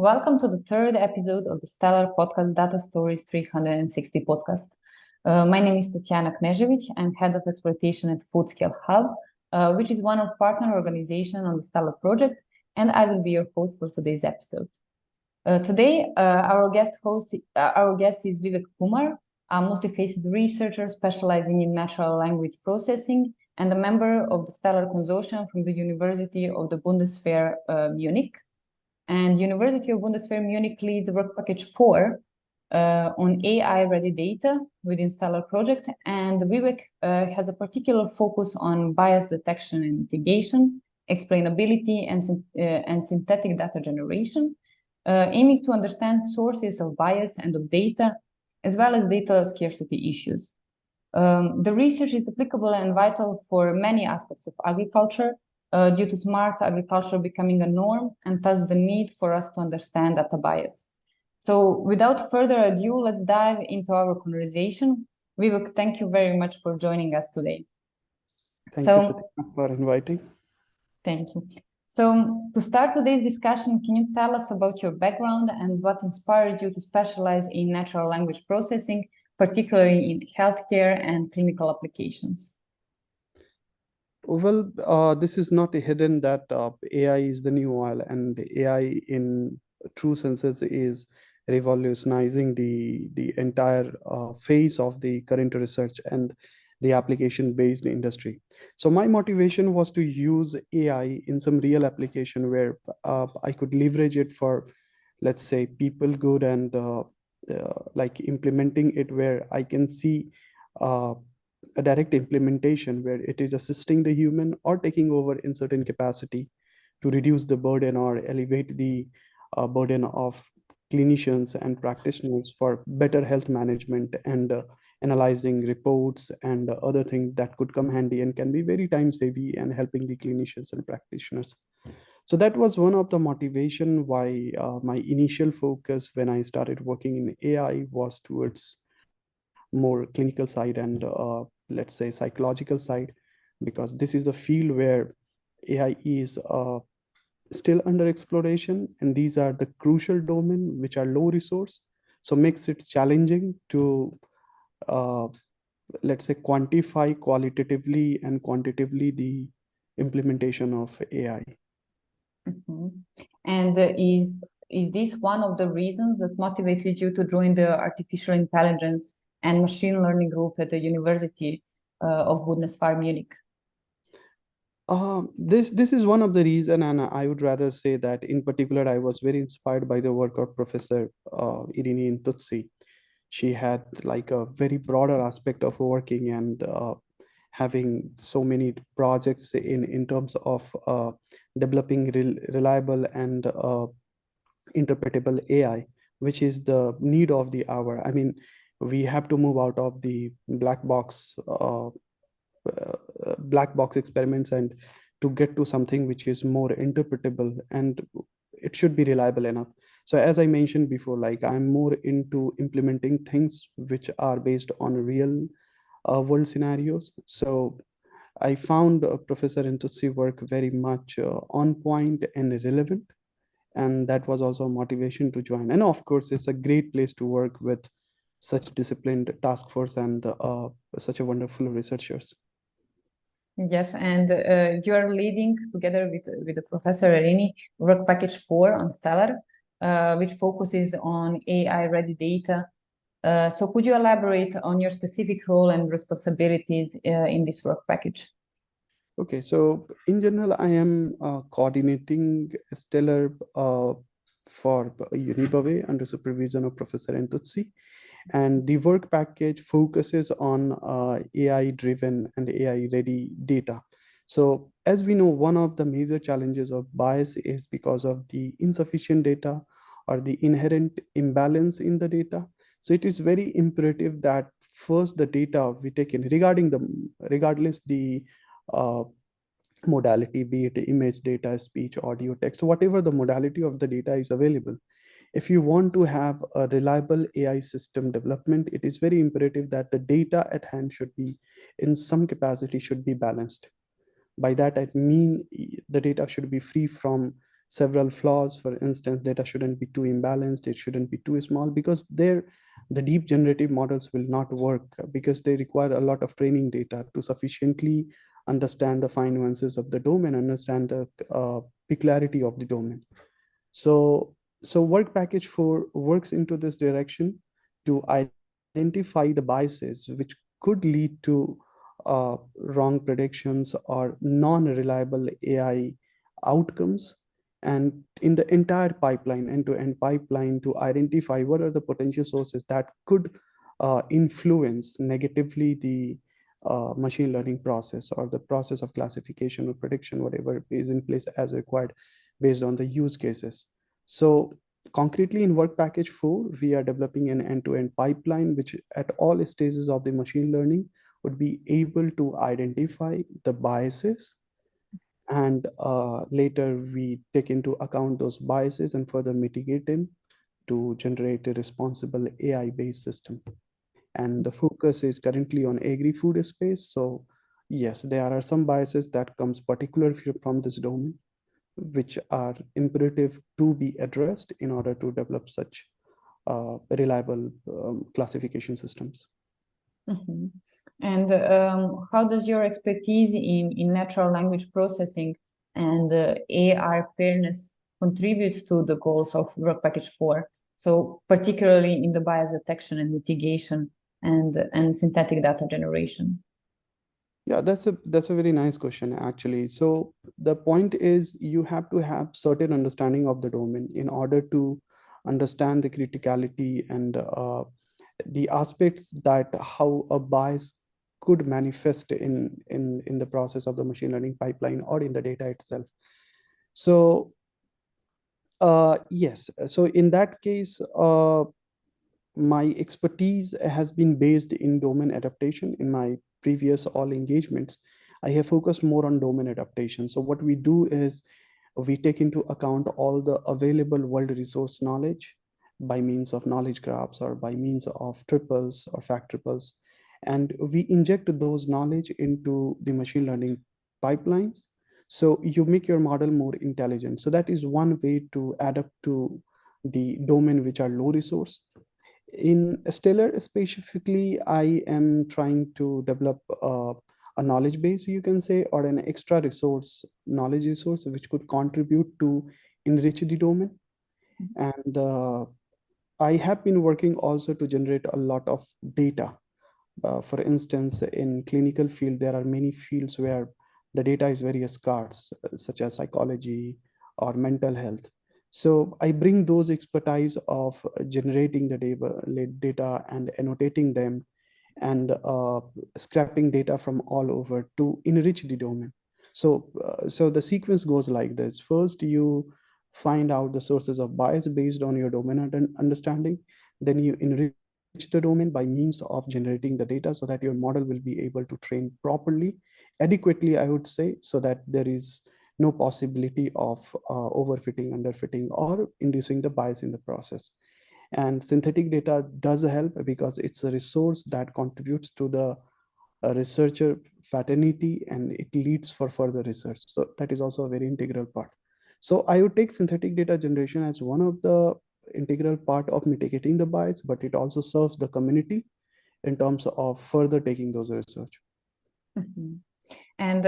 Welcome to the third episode of the STELAR podcast Data Stories 360 podcast. My name is Tatjana Knezevic. I'm head of exploitation at Foodscale Hub, which is one of partner organizations on the STELAR project, and I will be your host for today's episode. Today, our guest is Vivek Kumar, a multifaceted researcher specializing in natural language processing and a member of the STELAR consortium from the University of the Bundeswehr Munich. And University of Bundeswehr Munich leads work package 4 on AI-ready data within STELAR project. And Vivek has a particular focus on bias detection and mitigation, explainability, and synthetic data generation, aiming to understand sources of bias and of data, as well as data scarcity issues. The research is applicable and vital for many aspects of agriculture, due to smart agriculture becoming a norm, and thus the need for us to understand data bias. So without further ado, let's dive into our conversation. Vivek, thank you very much for joining us today. Thank you for inviting. Thank you. So to start today's discussion, can you tell us about your background and what inspired you to specialize in natural language processing, particularly in healthcare and clinical applications? Well, this is not hidden that AI is the new oil, and AI in true senses is revolutionizing the entire phase of the current research and the application-based industry. So my motivation was to use AI in some real application where I could leverage it for, let's say, people good, and like implementing it where I can see a direct implementation where it is assisting the human or taking over in certain capacity to reduce the burden or elevate the burden of clinicians and practitioners for better health management and analyzing reports and other things that could come handy and can be very time savvy and helping the clinicians and practitioners. So that was one of the motivation why my initial focus when I started working in AI was towards more clinical side and let's say psychological side, because this is the field where AI is still under exploration, and these are the crucial domain which are low resource, so makes it challenging to let's say quantify qualitatively and quantitatively the implementation of AI. Mm-hmm. And is this one of the reasons that motivated you to join the artificial intelligence and machine learning group at the University of Bundeswehr Munich? This is one of the reasons, and I would rather say that in particular, I was very inspired by the work of Professor Irene Tutsi. She had like a very broader aspect of working and having so many projects in terms of developing reliable and interpretable AI, which is the need of the hour. I mean, we have to move out of the black box experiments and to get to something which is more interpretable, and it should be reliable enough. So as I mentioned before, like I'm more into implementing things which are based on real world scenarios. So I found Professor Intutsi work very much on point and relevant, and that was also a motivation to join. And of course, it's a great place to work with such disciplined task force and such a wonderful researchers. Yes, and you are leading together with the Professor Erini work package 4 on STELAR, which focuses on AI-ready data. So could you elaborate on your specific role and responsibilities in this work package? Okay, so in general, I am coordinating STELAR for Unibawe under supervision of Professor Entutsi. And the work package focuses on AI-driven and AI-ready data. So as we know, one of the major challenges of bias is because of the insufficient data or the inherent imbalance in the data. So it is very imperative that first the data we take in regardless the modality, be it image data, speech, audio, text, whatever the modality of the data is available. If you want to have a reliable AI system development, it is very imperative that the data at hand should be, in some capacity, should be balanced. By that, I mean the data should be free from several flaws. For instance, data shouldn't be too imbalanced, it shouldn't be too small, because the deep generative models will not work because they require a lot of training data to sufficiently understand the fine nuances of the domain, understand the peculiarity of the domain. So, so work package 4 works into this direction to identify the biases which could lead to wrong predictions or non-reliable AI outcomes, and in the entire pipeline, end-to-end pipeline, to identify what are the potential sources that could influence negatively the machine learning process or the process of classification or prediction, whatever is in place as required based on the use cases. So concretely in work package 4, we are developing an end-to-end pipeline, which at all stages of the machine learning would be able to identify the biases, and later we take into account those biases and further mitigate them to generate a responsible AI-based system. And the focus is currently on agri-food space. So yes, there are some biases that comes particularly from this domain, which are imperative to be addressed in order to develop such reliable classification systems. Mhm. And how does your expertise in natural language processing and AI fairness contribute to the goals of Work Package 4? So particularly in the bias detection and mitigation and synthetic data generation. Yeah, that's a very nice question actually. So the point is you have to have certain understanding of the domain in order to understand the criticality and the aspects that how a bias could manifest in the process of the machine learning pipeline or in the data itself. So yes, so in that case, my expertise has been based in domain adaptation. In my previous all engagements, I have focused more on domain adaptation. So what we do is we take into account all the available world resource knowledge by means of knowledge graphs or by means of triples or fact triples, and we inject those knowledge into the machine learning pipelines. So you make your model more intelligent. So that is one way to adapt to the domain which are low resource. In STELAR specifically, I am trying to develop a knowledge base, you can say, or an extra resource, knowledge resource, which could contribute to enrich the domain. And I have been working also to generate a lot of data. For instance, in clinical field, there are many fields where the data is very scarce, such as psychology or mental health. So I bring those expertise of generating the data and annotating them and scrapping data from all over to enrich the domain. So the sequence goes like this. First, you find out the sources of bias based on your domain understanding. Then you enrich the domain by means of generating the data so that your model will be able to train properly, adequately, I would say, so that there is no possibility of overfitting, underfitting, or inducing the bias in the process. And synthetic data does help because it's a resource that contributes to the researcher fraternity and it leads for further research. So that is also a very integral part. So I would take synthetic data generation as one of the integral part of mitigating the bias, but it also serves the community in terms of further taking those research. Mhm. And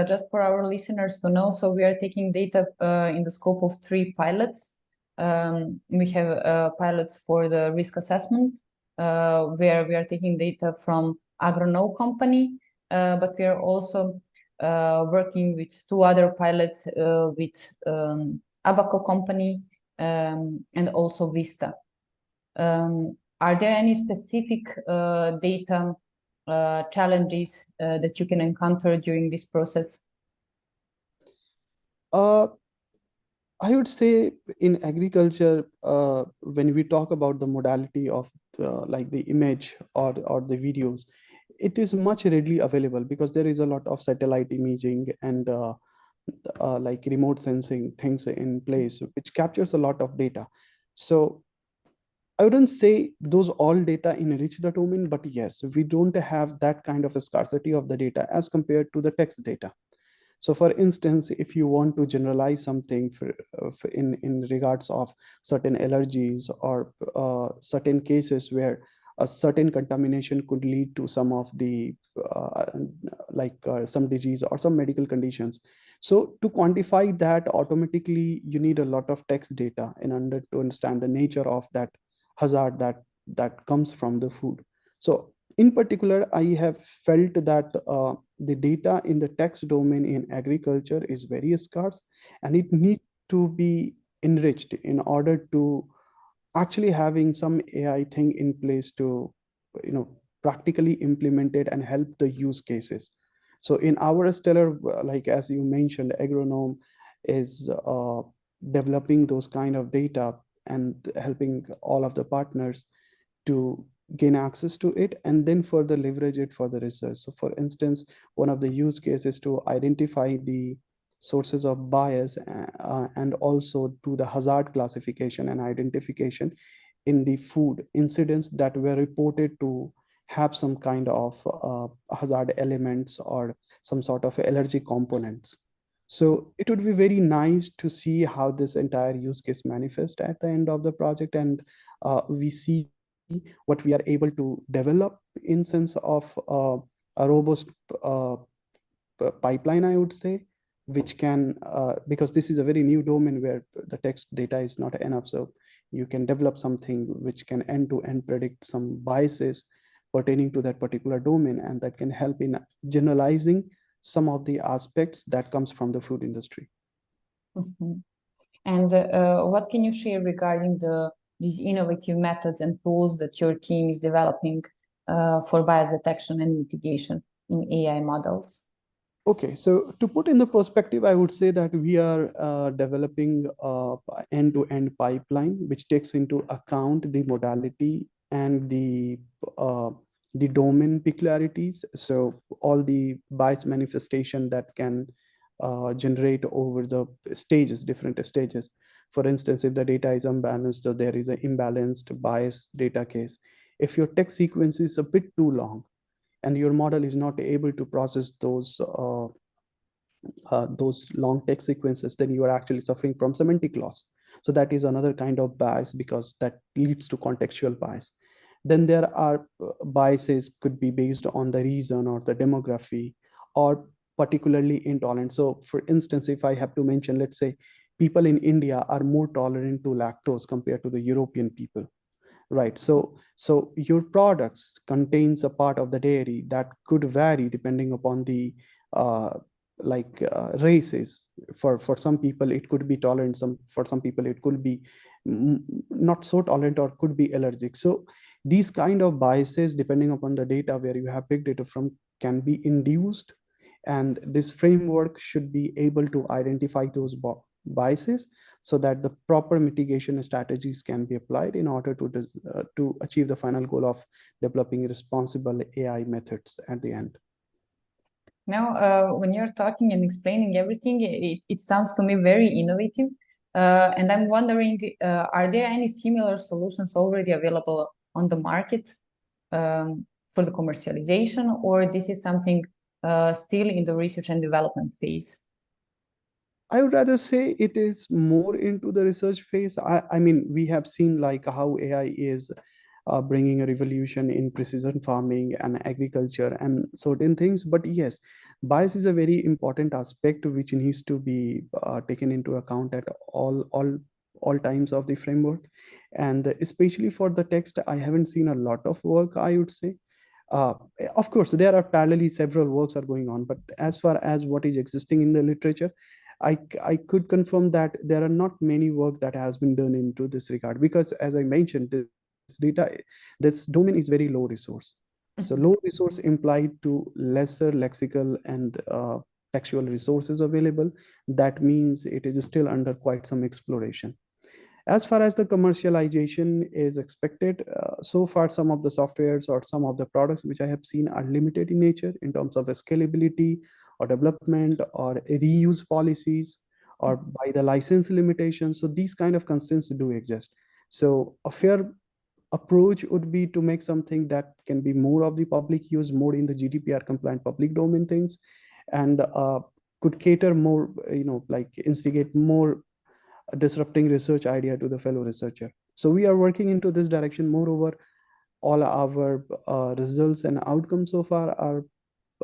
just for our listeners to know, so we are taking data in the scope of 3 pilots. We have pilots for the risk assessment, where we are taking data from Agronow company, but we are also working with 2 other pilots with Abaco company and also Vista. Are there any specific data challenges that you can encounter during this process? I would say in agriculture, when we talk about the modality of like the image or the videos, it is much readily available because there is a lot of satellite imaging and like remote sensing things in place, which captures a lot of data. So I wouldn't say those all data enrich the domain, but yes, we don't have that kind of a scarcity of the data as compared to the text data. So for instance, if you want to generalize something in regards of certain allergies or certain cases where a certain contamination could lead to some of the some disease or some medical conditions. So to quantify that automatically, you need a lot of text data in order to understand the nature of that hazard that comes from the food. So in particular, I have felt that the data in the text domain in agriculture is very scarce, and it needs to be enriched in order to actually having some AI thing in place to, practically implement it and help the use cases. So in our stellar, like as you mentioned, agronome is developing those kind of data and helping all of the partners to gain access to it and then further leverage it for the research. So for instance, one of the use cases to identify the sources of bias and also to the hazard classification and identification in the food incidents that were reported to have some kind of hazard elements or some sort of allergy components. So it would be very nice to see how this entire use case manifests at the end of the project, and we see what we are able to develop in sense of a robust pipeline, I would say, which can, because this is a very new domain where the text data is not enough. So you can develop something which can end-to-end predict some biases pertaining to that particular domain, and that can help in generalizing some of the aspects that comes from the food industry. Mhm. And what can you share regarding these innovative methods and tools that your team is developing for bias detection and mitigation in AI models? Okay, so to put in the perspective, I would say that we are developing end-to-end pipeline, which takes into account the modality and the domain peculiarities. So all the bias manifestation that can generate over the stages, different stages. For instance, if the data is unbalanced or there is an imbalanced bias data case, if your text sequence is a bit too long, and your model is not able to process those long text sequences, then you are actually suffering from semantic loss. So that is another kind of bias because that leads to contextual bias. Then there are biases could be based on the region or the demography or particularly intolerant. So for instance, if I have to mention, let's say people in India are more tolerant to lactose compared to the European people. Right. So your products contains a part of the dairy that could vary depending upon the races. For some people, it could be tolerant. For some people, it could be not so tolerant or could be allergic. So these kind of biases, depending upon the data where you have big data from, can be induced, and this framework should be able to identify those biases so that the proper mitigation strategies can be applied in order to achieve the final goal of developing responsible AI methods at the end. Now, when you're talking and explaining everything, it sounds to me very innovative. And I'm wondering, are there any similar solutions already available on the market for the commercialization, or this is something still in the research and development phase? I would rather say it is more into the research phase. I mean, we have seen like how AI is bringing a revolution in precision farming and agriculture and certain things. But yes, bias is a very important aspect which needs to be taken into account at all times of the framework. And especially for the text, I haven't seen a lot of work, I would say. Uh, of course, there are parallelly several works are going on, but as far as what is existing in the literature, I could confirm that there are not many work that has been done into this regard, because as I mentioned, this domain is very low resource. So low resource implied to lesser lexical and textual resources available. That means it is still under quite some exploration. As far as the commercialization is expected, so far some of the softwares or some of the products which I have seen are limited in nature in terms of scalability or development or reuse policies or by the license limitations. So these kind of constraints do exist. So a fair approach would be to make something that can be more of the public use, more in the GDPR compliant public domain things, and could cater more, like instigate more disrupting research idea to the fellow researcher. So we are working into this direction. Moreover, all our results and outcomes so far are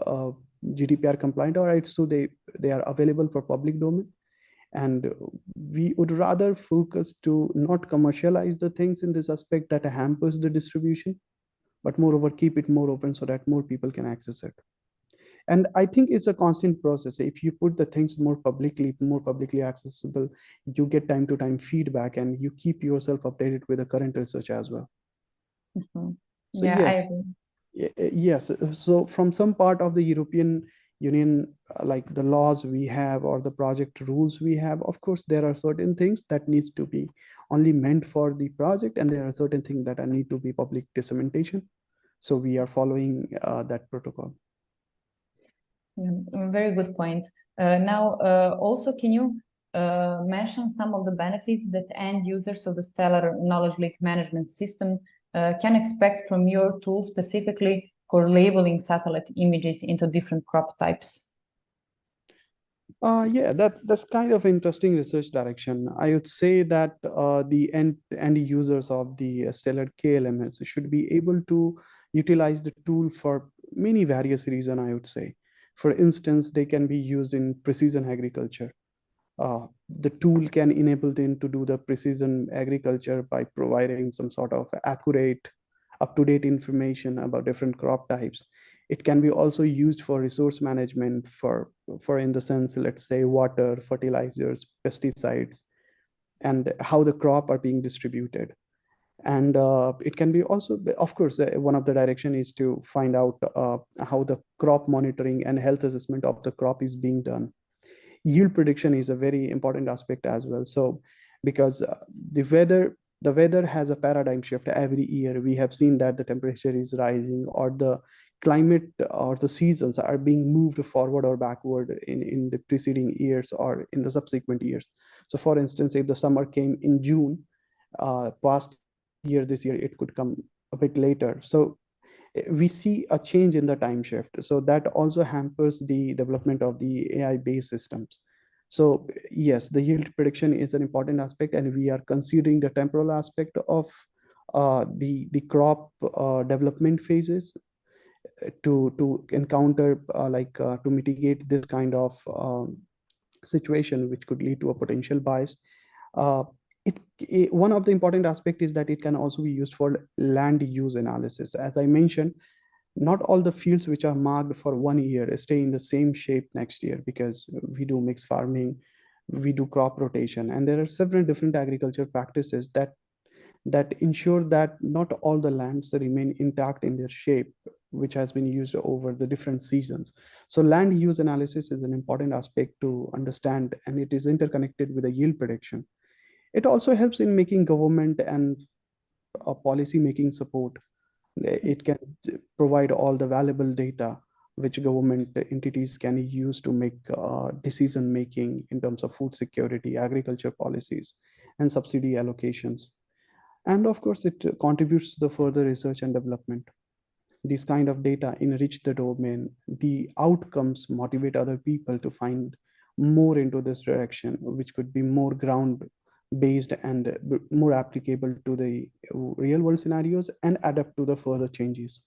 uh, GDPR compliant, all right, so they are available for public domain. And we would rather focus to not commercialize the things in this aspect that hampers the distribution, but moreover keep it more open so that more people can access it. And I think it's a constant process. If you put the things more publicly accessible, you get time to time feedback, and you keep yourself updated with the current research as well. Mhm. So Yeah, I yes, agree. yes. So from some part of the European Union, like the laws we have or the project rules we have, of course, there are certain things that needs to be only meant for the project, and there are certain things that are need to be public dissemination. So we are following that protocol. Very good point. Now, also, can you mention some of the benefits that end users of the Stellar Knowledge Leak Management System can expect from your tool, specifically for labeling satellite images into different crop types? Yeah, that's kind of interesting research direction. I would say that the end users of the Stellar KLMS should be able to utilize the tool for many various reasons, I would say. For instance, they can be used in precision agriculture. The tool can enable them to do the precision agriculture by providing some sort of accurate, up-to-date information about different crop types. It can be also used for resource management, for in the sense, let's say, water, fertilizers, pesticides, and how the crop are being distributed. And it can be also, of course, one of the direction is to find out how the crop monitoring and health assessment of the crop is being done. Yield prediction is a very important aspect as well. So because the weather has a paradigm shift every year. We have seen that the temperature is rising, or the climate or the seasons are being moved forward or backward in the preceding years or in the subsequent years. So for instance, if the summer came in June past year, this year it could come a bit later. So we see a change in the time shift. So that also hampers the development of the AI-based systems. So yes, the yield prediction is an important aspect, and we are considering the temporal aspect of the crop development phases to encounter to mitigate this kind of situation, which could lead to a potential bias. Uh, One of the important aspect is that it can also be used for land use analysis. As I mentioned, not all the fields which are marked for 1 year stay in the same shape next year, because we do mixed farming, we do crop rotation, and there are several different agriculture practices that ensure that not all the lands remain intact in their shape, which has been used over the different seasons. So land use analysis is an important aspect to understand, and it is interconnected with the yield prediction. It also helps in making government and policy making support. It can provide all the valuable data which government entities can use to make decision making in terms of food security, agriculture policies, and subsidy allocations. And of course, it contributes to the further research and development. These kind of data enrich the domain. The outcomes motivate other people to find more into this direction, which could be more ground based and more applicable to the real world scenarios and adapt to the further changes.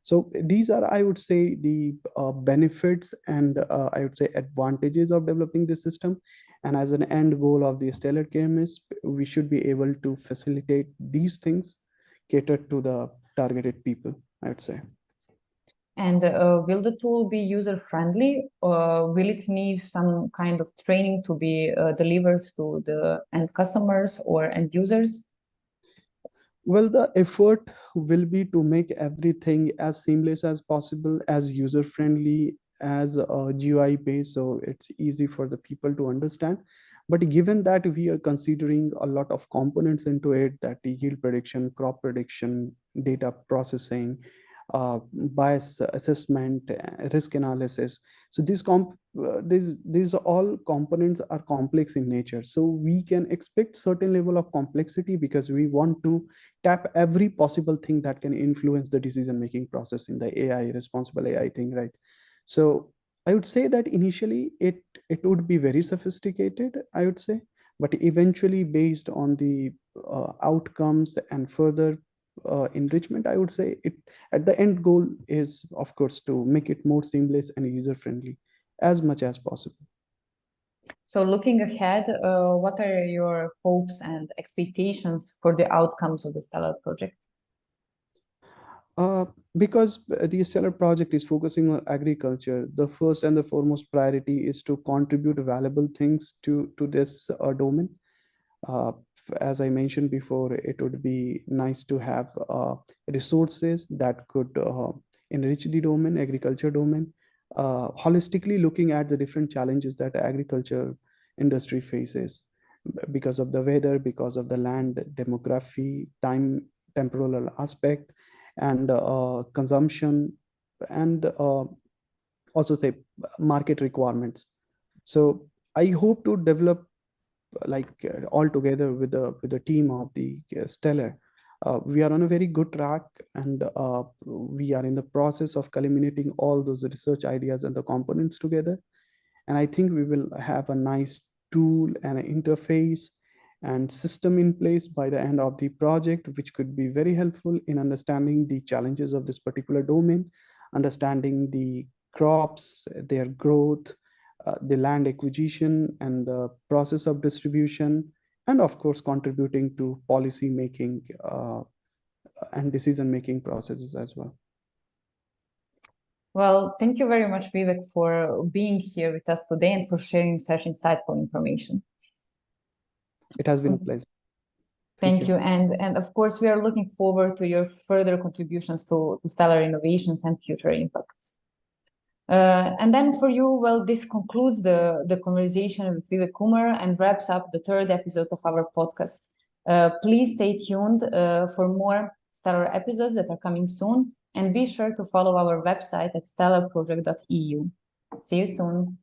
So these are, I would say, the benefits and I would say advantages of developing this system. And as an end goal of the Stellar KMS, we should be able to facilitate these things catered to the targeted people, I would say. And will the tool be user-friendly, or will it need some kind of training to be delivered to the end customers or end users? Well, the effort will be to make everything as seamless as possible, as user friendly, as GUI based, so it's easy for the people to understand. But given that we are considering a lot of components into it, that the yield prediction, crop prediction, data processing, bias assessment, risk analysis. So these all components are complex in nature. So we can expect certain level of complexity because we want to tap every possible thing that can influence the decision making process in the AI, responsible AI thing, right? So I would say that initially it would be very sophisticated, I would say, but eventually based on the outcomes and further enrichment, I would say it at the end goal is, of course, to make it more seamless and user friendly as much as possible. So looking ahead, what are your hopes and expectations for the outcomes of the STELAR project? Because the STELAR project is focusing on agriculture, the first and the foremost priority is to contribute valuable things to this domain. As I mentioned before, it would be nice to have resources that could enrich the domain, agriculture domain, holistically looking at the different challenges that the agriculture industry faces because of the weather, because of the land, demography, temporal aspect, and consumption, and also say market requirements. So I hope to develop all together with the team of the STELAR. We are on a very good track, and we are in the process of culminating all those research ideas and the components together. And I think we will have a nice tool and an interface and system in place by the end of the project, which could be very helpful in understanding the challenges of this particular domain, understanding the crops, their growth, the land acquisition and the process of distribution, and of course, contributing to policy making and decision making processes as well. Well, thank you very much, Vivek, for being here with us today and for sharing such insightful information. It has been a pleasure. Thank you. And of course, we are looking forward to your further contributions to STELAR innovations and future impacts. And then for you, well, this concludes the conversation with Vivek Kumar and wraps up the third episode of our podcast. Please stay tuned for more STELAR episodes that are coming soon, and be sure to follow our website at stellarproject.eu. See you soon.